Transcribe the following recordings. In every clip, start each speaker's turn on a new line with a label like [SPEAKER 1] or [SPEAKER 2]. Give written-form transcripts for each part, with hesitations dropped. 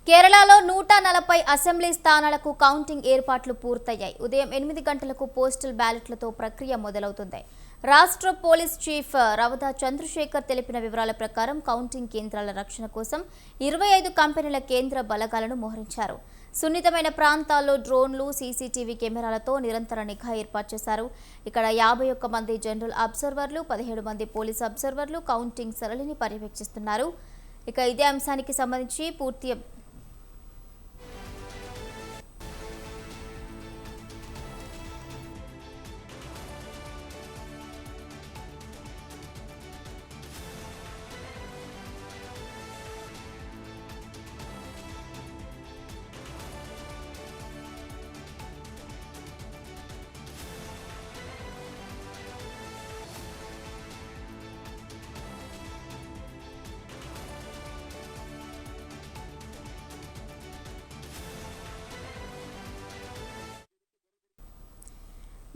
[SPEAKER 1] కేరళలో 140 అసెంబ్లీ స్థానాలకు కౌంటింగ్ ఏర్పాట్లు పూర్తయ్యాయి. ఉదయం 8 గంటలకు పోస్టల్ బ్యాలెట్లతో ప్రక్రియ మొదలవుతుంది. రాష్ట్ర పోలీస్ చీఫ్ రవదా చంద్రశేఖర్ తెలిపిన వివరాల ప్రకారం కౌంటింగ్ కేంద్రాల రక్షణ కోసం 25 కంపెనీల కేంద్ర బలగాలను మోహరించారు. సున్నితమైన ప్రాంతాల్లో డ్రోన్లు, సీసీటీవీ కెమెరాలతో నిరంతర నిఘా ఏర్పాటు చేశారు. ఇక్కడ 51 మంది జనరల్ అబ్జర్వర్లు, 17 మంది పోలీస్ అబ్జర్వర్లు కౌంటింగ్ సరళిని పర్యవేక్షిస్తున్నారు. ఇదే అంశానికి సంబంధించి పూర్తి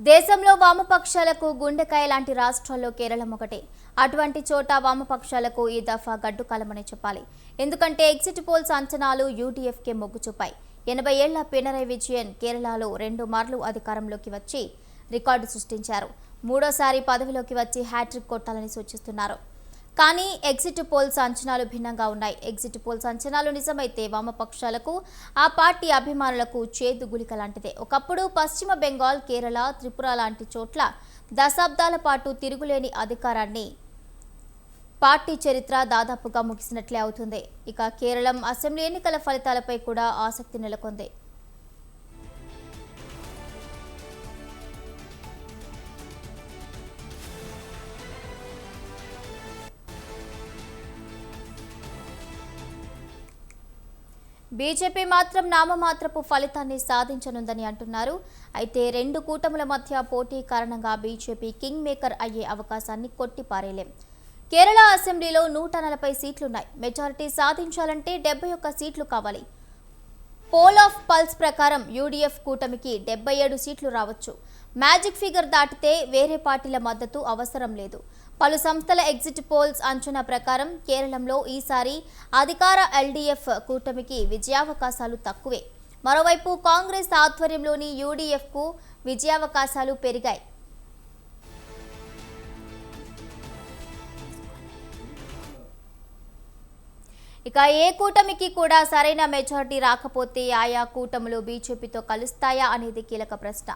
[SPEAKER 1] దేశంలో వామపక్షాలకు గుండెకాయ లాంటి రాష్ట్రాల్లో కేరళం ఒకటే. అటువంటి చోట వామపక్షాలకు ఈ దఫా గడ్డుకాలమని చెప్పాలి. ఎందుకంటే ఎగ్జిట్ పోల్స్ అంచనాలు యూడీఎఫ్కే మొగ్గు చూపాయి. 80 ఏళ్ల పినరయ్ విజయన్ కేరళలో 2 మార్లు అధికారంలోకి వచ్చి రికార్డు సృష్టించారు. మూడోసారి పదవిలోకి వచ్చి హ్యాట్రిక్ కొట్టాలని సూచిస్తున్నారు. కానీ ఎగ్జిట్ పోల్స్ అంచనాలు భిన్నంగా ఉన్నాయి. ఎగ్జిట్ పోల్స్ అంచనాలు నిజమైతే వామపక్షాలకు, ఆ పార్టీ అభిమానులకు చేదు గుళిక లాంటిదే. ఒకప్పుడు పశ్చిమ బెంగాల్, కేరళ, త్రిపుర లాంటి చోట్ల దశాబ్దాల పాటు తిరుగులేని అధికారాన్ని పార్టీ చరిత్ర దాదాపుగా ముగిసినట్లే అవుతుంది. కేరళం అసెంబ్లీ ఎన్నికల ఫలితాలపై కూడా ఆసక్తి నెలకొంది. బీజేపీ మాత్రం నామమాత్రపు ఫలితాన్ని సాధించనుందని అంటున్నారు. అయితే 2 కూటముల మధ్య పోటీ కారణంగా బీజేపీ కింగ్ మేకర్ అయ్యే అవకాశాన్ని కొట్టిపారేలేం. కేరళ అసెంబ్లీలో 140 సీట్లున్నాయి. మెజారిటీ సాధించాలంటే 71 సీట్లు కావాలి. పోల్ ఆఫ్ పల్స్ ప్రకారం యూడీఎఫ్ కూటమికి 77 సీట్లు రావచ్చు. మ్యాజిక్ ఫిగర్ దాటితే వేరే పార్టీల మద్దతు అవసరం లేదు. పలు సంస్థల ఎగ్జిట్ పోల్స్ అంచనా ప్రకారం కేరళంలో ఈసారి అధికార ఎల్డీఎఫ్ కూటమికి విజయావకాశాలు తక్కువే. మరోవైపు కాంగ్రెస్ ఆధ్వర్యంలోని యూడీఎఫ్కు విజయావకాశాలు పెరిగాయి. ఏ కూటమికి కూడా సరైన మెజారిటీ రాకపోతే ఆయా కూటములు బీజేపీతో కలుస్తాయా అనేది కీలక ప్రశ్న.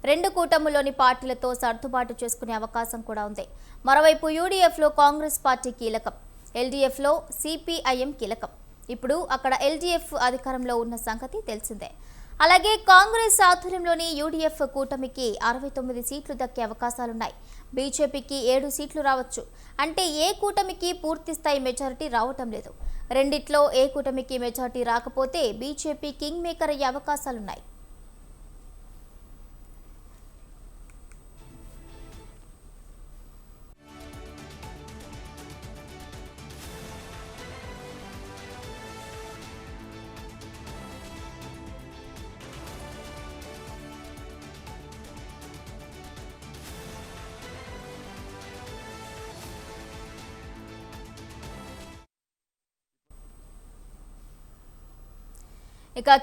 [SPEAKER 1] 2 కూటములోని పార్టీలతో సర్దుబాటు చేసుకునే అవకాశం కూడా ఉంది. మరోవైపు యూడీఎఫ్లో కాంగ్రెస్ పార్టీ కీలకం, ఎల్డీఎఫ్లో సిపిఐఎం కీలకం. ఇప్పుడు అక్కడ ఎల్డీఎఫ్ అధికారంలో ఉన్న సంగతి తెలిసిందే. అలాగే కాంగ్రెస్ ఆధ్వర్యంలోని యూడీఎఫ్ కూటమికి 69 సీట్లు దక్కే అవకాశాలున్నాయి. బీజేపీకి 7 సీట్లు రావచ్చు. అంటే ఏ కూటమికి పూర్తిస్థాయి మెజారిటీ రావటం లేదు. రెండిట్లో ఏ కూటమికి మెజారిటీ రాకపోతే బీజేపీ కింగ్ మేకర్ అయ్యే అవకాశాలున్నాయి.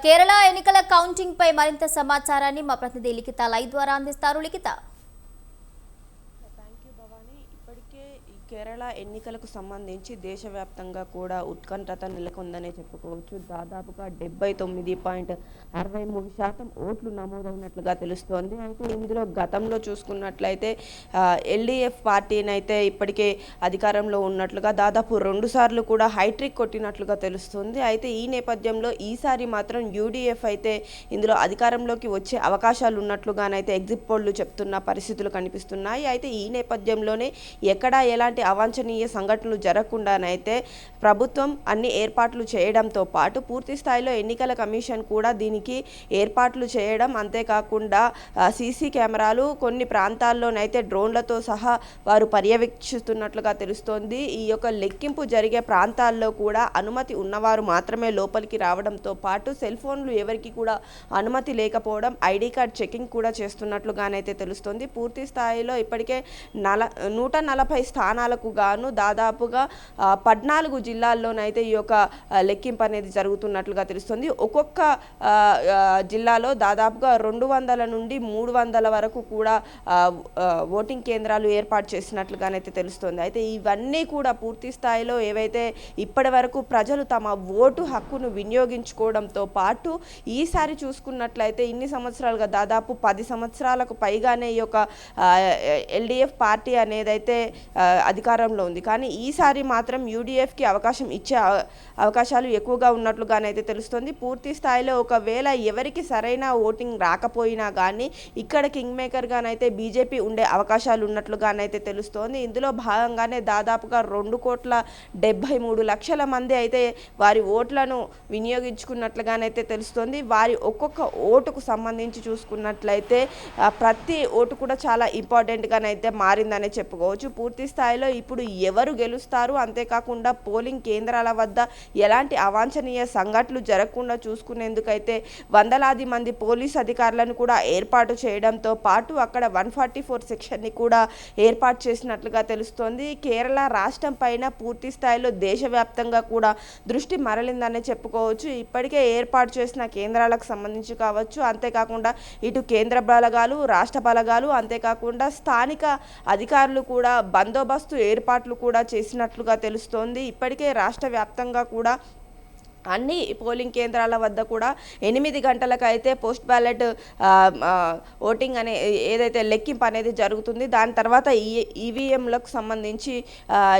[SPEAKER 1] కేరళ ఎన్నికల కౌంటింగ్ పై మరింత సమాచారాన్ని మా ప్రతినిధి లిఖిత లైవ్ ద్వారా అందిస్తారు. లిఖిత,
[SPEAKER 2] ఇప్పటికే ఈ కేరళ ఎన్నికలకు సంబంధించి దేశవ్యాప్తంగా కూడా ఉత్కంఠత నెలకొందనే చెప్పుకోవచ్చు. దాదాపుగా 79.63% ఓట్లు నమోదైనట్లుగా తెలుస్తోంది. అయితే ఇందులో గతంలో చూసుకున్నట్లయితే ఎల్డీఎఫ్ పార్టీనైతే ఇప్పటికే అధికారంలో ఉన్నట్లుగా దాదాపు 2 సార్లు కూడా హైట్రిక్ కొట్టినట్లుగా తెలుస్తుంది. అయితే ఈ నేపథ్యంలో ఈసారి మాత్రం యూడీఎఫ్ అయితే ఇందులో అధికారంలోకి వచ్చే అవకాశాలు ఉన్నట్లుగానైతే ఎగ్జిట్ పోల్లు చెప్తున్న పరిస్థితులు కనిపిస్తున్నాయి. అయితే ఈ నేపథ్యంలోనే ఎక్కడా ఎలాంటి అవాంఛనీయ సంఘటనలు జరగకుండానైతే ప్రభుత్వం అన్ని ఏర్పాట్లు చేయడంతో పాటు పూర్తి స్థాయిలో ఎన్నికల కమిషన్ కూడా దీనికి ఏర్పాట్లు చేయడం, అంతేకాకుండా సీసీ కెమెరాలు కొన్ని ప్రాంతాల్లోనైతే డ్రోన్లతో సహా వారు పర్యవేక్షిస్తున్నట్లుగా తెలుస్తోంది. ఈ యొక్క లెక్కింపు జరిగే ప్రాంతాల్లో కూడా అనుమతి ఉన్నవారు మాత్రమే లోపలికి రావడంతో పాటు సెల్ ఫోన్లు ఎవరికి కూడా అనుమతి లేకపోవడం, ఐడి కార్డ్ చెకింగ్ కూడా చేస్తున్నట్లుగానైతే తెలుస్తోంది. పూర్తి స్థాయిలో ఇప్పటికే 140 స్థానాల స్థానాలకు గాను దాదాపుగా 14 జిల్లాల్లోనైతే ఈ యొక్క లెక్కింపు అనేది జరుగుతున్నట్లుగా తెలుస్తుంది. ఒక్కొక్క జిల్లాలో దాదాపుగా 200 నుండి 300 వరకు కూడా ఓటింగ్ కేంద్రాలు ఏర్పాటు చేసినట్లుగానైతే తెలుస్తుంది. అయితే ఇవన్నీ కూడా పూర్తి స్థాయిలో ఏవైతే ఇప్పటి వరకు ప్రజలు తమ ఓటు హక్కును వినియోగించుకోవడంతో పాటు ఈసారి చూసుకున్నట్లయితే ఇన్ని సంవత్సరాలుగా దాదాపు 10 సంవత్సరాలకు పైగానే ఈ యొక్క ఎల్డిఎఫ్ పార్టీ అనేదైతే అధికారంలో ఉంది. కానీ ఈసారి మాత్రం యూడిఎఫ్కి అవకాశం ఇచ్చే అవకాశాలు ఎక్కువగా ఉన్నట్లుగానైతే తెలుస్తుంది. పూర్తి స్థాయిలో ఒకవేళ ఎవరికి సరైన ఓటింగ్ రాకపోయినా కానీ ఇక్కడ కింగ్ మేకర్గానైతే బీజేపీ ఉండే అవకాశాలు ఉన్నట్లుగానైతే తెలుస్తోంది. ఇందులో భాగంగానే దాదాపుగా 2,73,00,000 మంది అయితే వారి ఓట్లను వినియోగించుకున్నట్లుగానైతే తెలుస్తోంది. వారి ఒక్కొక్క ఓటుకు సంబంధించి చూసుకున్నట్లయితే ప్రతి ఓటు కూడా చాలా ఇంపార్టెంట్గానైతే మారిందనే చెప్పుకోవచ్చు. పూర్తి స్థాయిలో ఇప్పుడు ఎవరు గెలుస్తారు, అంతేకాకుండా పోలింగ్ కేంద్రాల వద్ద ఎలాంటి అవాంఛనీయ సంఘటనలు జరగకుండా చూసుకునేందుకైతే వందలాది మంది పోలీస్ అధికారులను కూడా ఏర్పాటు చేయడంతో పాటు అక్కడ 144 సెక్షన్ని కూడా ఏర్పాటు చేసినట్లుగా తెలుస్తోంది. కేరళ రాష్ట్రం పైన పూర్తి స్థాయిలో దేశవ్యాప్తంగా కూడా దృష్టి మరలిందనే చెప్పుకోవచ్చు. ఇప్పటికే ఏర్పాటు చేసిన కేంద్రాలకు సంబంధించి కావచ్చు, అంతేకాకుండా ఇటు కేంద్ర బలగాలు, రాష్ట్ర బలగాలు, అంతేకాకుండా స్థానిక అధికారులు కూడా బందోబస్తు ఏర్పాట్లు కూడా చేసినట్లుగా తెలుస్తోంది. ఇప్పటికే రాష్ట్ర వ్యాప్తంగా కూడా అన్ని పోలింగ్ కేంద్రాల వద్ద కూడా 8 గంటలకైతే పోస్ట్ బ్యాలెట్ ఓటింగ్ అనే ఏదైతే లెక్కింపు అనేది జరుగుతుంది. దాని తర్వాత ఈవీఎంలకు సంబంధించి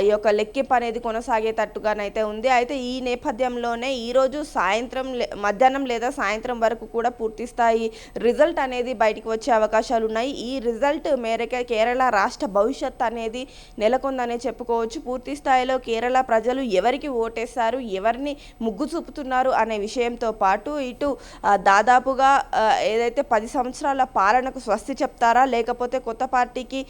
[SPEAKER 2] ఈ యొక్క లెక్కింపు అనేది కొనసాగేటట్టుగానైతే ఉంది. అయితే ఈ నేపథ్యంలోనే ఈరోజు సాయంత్రం మధ్యాహ్నం లేదా సాయంత్రం వరకు కూడా పూర్తి స్థాయి రిజల్ట్ అనేది బయటికి వచ్చే అవకాశాలు ఉన్నాయి. ఈ రిజల్ట్ మేరకే కేరళ రాష్ట్ర భవిష్యత్ అనేది నెలకొందనే చెప్పుకోవచ్చు. పూర్తి స్థాయిలో కేరళ ప్రజలు ఎవరికి ఓటేస్తారు, ఎవరిని ముగ్గు చూపుతున్నారు అనే విషయంతో పాటు ఇటు దాదాపుగా ఏదైతే 10 సంవత్సరాల పాలనకు స్వస్తి చెప్తారా, లేకపోతే కొత్త పార్టీకి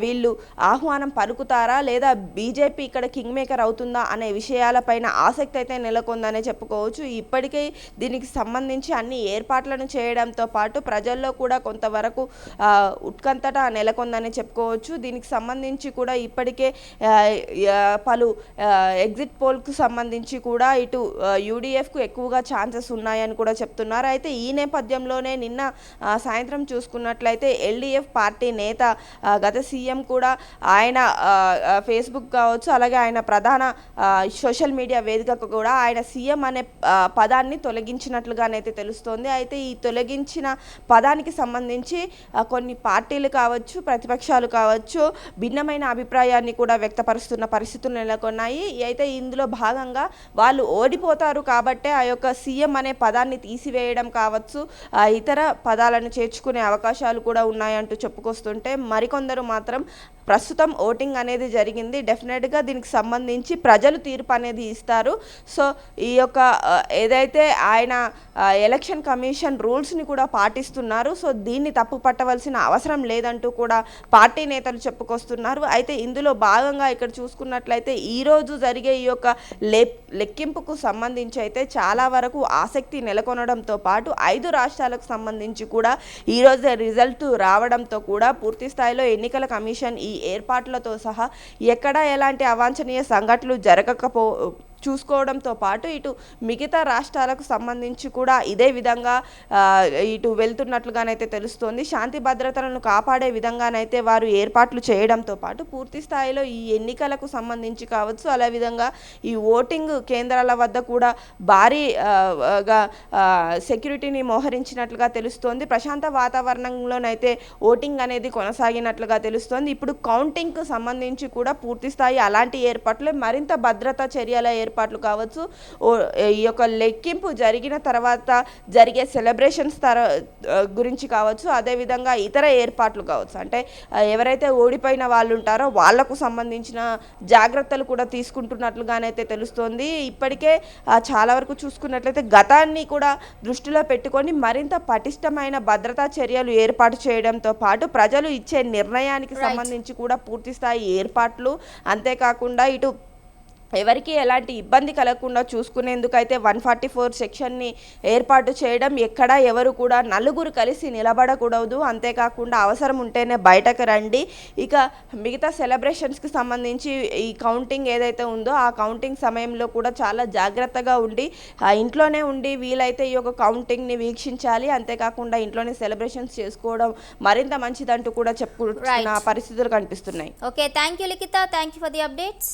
[SPEAKER 2] వీళ్ళు ఆహ్వానం పలుకుతారా, లేదా బీజేపీ ఇక్కడ కింగ్ మేకర్ అవుతుందా అనే విషయాలపైన ఆసక్తి అయితే నెలకొందనే చెప్పుకోవచ్చు. ఇప్పటికే దీనికి సంబంధించి అన్ని ఏర్పాట్లను చేయడంతో పాటు ప్రజల్లో కూడా కొంతవరకు ఉత్కంఠట నెలకొందని చెప్పుకోవచ్చు. దీనికి సంబంధించి కూడా ఇప్పటికే పలు ఎగ్జిట్ పోల్కు సంబంధించి కూడా ఇటు యూడిఎఫ్కు ఎక్కువగా ఛాన్సెస్ ఉన్నాయని కూడా చెప్తున్నారు. అయితే ఈ నేపథ్యంలోనే నిన్న సాయంత్రం చూసుకున్నట్లయితే ఎల్డిఎఫ్ పార్టీ నేత గత సీఎం కూడా ఆయన ఫేస్బుక్ కావచ్చు, అలాగే ఆయన ప్రధాన సోషల్ మీడియా వేదికకు కూడా ఆయన సీఎం అనే పదాన్ని తొలగించినట్లుగానైతే తెలుస్తోంది. అయితే ఈ తొలగించిన పదానికి సంబంధించి కొన్ని పార్టీలు కావచ్చు, ప్రతిపక్షాలు కావచ్చు భిన్నమైన అభిప్రాయాన్ని కూడా వ్యక్తపరుస్తున్న పరిస్థితులు నెలకొన్నాయి. అయితే ఇందులో భాగంగా వాళ్ళు ఓడిపోతారు కాబట్టే ఆ యొక్క సీఎం అనే పదాన్ని తీసివేయడం కావచ్చు, ఇతర పదాలను చేర్చుకునే అవకాశాలు కూడా ఉన్నాయంటూ చెప్పుకొస్తుంటే మరికొందరు మాత్రం ప్రస్తుతం ఓటింగ్ అనేది జరిగింది, డెఫినెట్గా దీనికి సంబంధించి ప్రజలు తీర్పు అనేది ఇస్తారు. సో ఈ యొక్క ఏదైతే ఆయన ఎలక్షన్ కమిషన్ రూల్స్ని కూడా పాటిస్తున్నారు, సో దీన్ని తప్పు పట్టవలసిన అవసరం లేదంటూ కూడా పార్టీ నేతలు చెప్పుకొస్తున్నారు. అయితే ఇందులో భాగంగా ఇక్కడ చూసుకున్నట్లయితే ఈరోజు జరిగే ఈ యొక్క లెక్కింపుకు సంబంధించి అయితే చాలా వరకు ఆసక్తి నెలకొనడంతో పాటు 5 రాష్ట్రాలకు సంబంధించి కూడా ఈరోజు రిజల్ట్ రావడంతో కూడా పూర్తి స్థాయిలో ఎన్నికల కమిషన్ ఈ ఏర్పాట్లతో సహా ఎక్కడా ఎలాంటి అవాంఛనీయ సంఘటనలు చూసుకోవడంతో పాటు ఇటు మిగతా రాష్ట్రాలకు సంబంధించి కూడా ఇదే విధంగా ఇటు వెళ్తున్నట్లుగానైతే తెలుస్తోంది. శాంతి భద్రతలను కాపాడే విధంగానైతే వారు ఏర్పాట్లు చేయడంతో పాటు పూర్తి స్థాయిలో ఈ ఎన్నికలకు సంబంధించి కావచ్చు, అలా విధంగా ఈ ఓటింగ్ కేంద్రాల వద్ద కూడా భారీగా సెక్యూరిటీని మోహరించినట్లుగా తెలుస్తోంది. ప్రశాంత వాతావరణంలోనైతే ఓటింగ్ అనేది కొనసాగినట్లుగా తెలుస్తోంది. ఇప్పుడు కౌంటింగ్కు సంబంధించి కూడా పూర్తి స్థాయి అలాంటి ఏర్పాట్లు, మరింత భద్రతా చర్యల ఏర్పాట్లు కావచ్చు, ఈ యొక్క లెక్కింపు జరిగిన తర్వాత జరిగే సెలబ్రేషన్స్ గురించి కావచ్చు, అదేవిధంగా ఇతర ఏర్పాట్లు కావచ్చు, అంటే ఎవరైతే ఓడిపోయిన వాళ్ళు ఉంటారో వాళ్లకు సంబంధించిన జాగ్రత్తలు కూడా తీసుకుంటున్నట్లుగానైతే తెలుస్తోంది. ఇప్పటికే చాలా వరకు చూసుకున్నట్లయితే గతాన్ని కూడా దృష్టిలో పెట్టుకొని మరింత పటిష్టమైన భద్రతా చర్యలు ఏర్పాటు చేయడంతో పాటు ప్రజలు ఇచ్చే నిర్ణయానికి సంబంధించి కూడా పూర్తి స్థాయి ఏర్పాట్లు, అంతేకాకుండా ఇటు ఎవరికి ఎలాంటి ఇబ్బంది కలగకుండా చూసుకునేందుకైతే 144 సెక్షన్ని ఏర్పాటు చేయడం, ఎక్కడ ఎవరు కూడా నలుగురు కలిసి నిలబడకూడదు, అంతేకాకుండా అవసరం ఉంటేనే బయటకు రండి. ఇక మిగతా సెలబ్రేషన్స్కి సంబంధించి ఈ కౌంటింగ్ ఏదైతే ఉందో ఆ కౌంటింగ్ సమయంలో కూడా చాలా జాగ్రత్తగా ఉండి ఇంట్లోనే ఉండి వీలైతే ఈ యొక్క కౌంటింగ్ని వీక్షించాలి. అంతేకాకుండా ఇంట్లోనే సెలబ్రేషన్స్ చేసుకోవడం మరింత మంచిదంటూ కూడా చెప్పుకుంటున్న పరిస్థితులు కనిపిస్తున్నాయి.
[SPEAKER 1] Okay, thank you Likhita, thank you for the updates.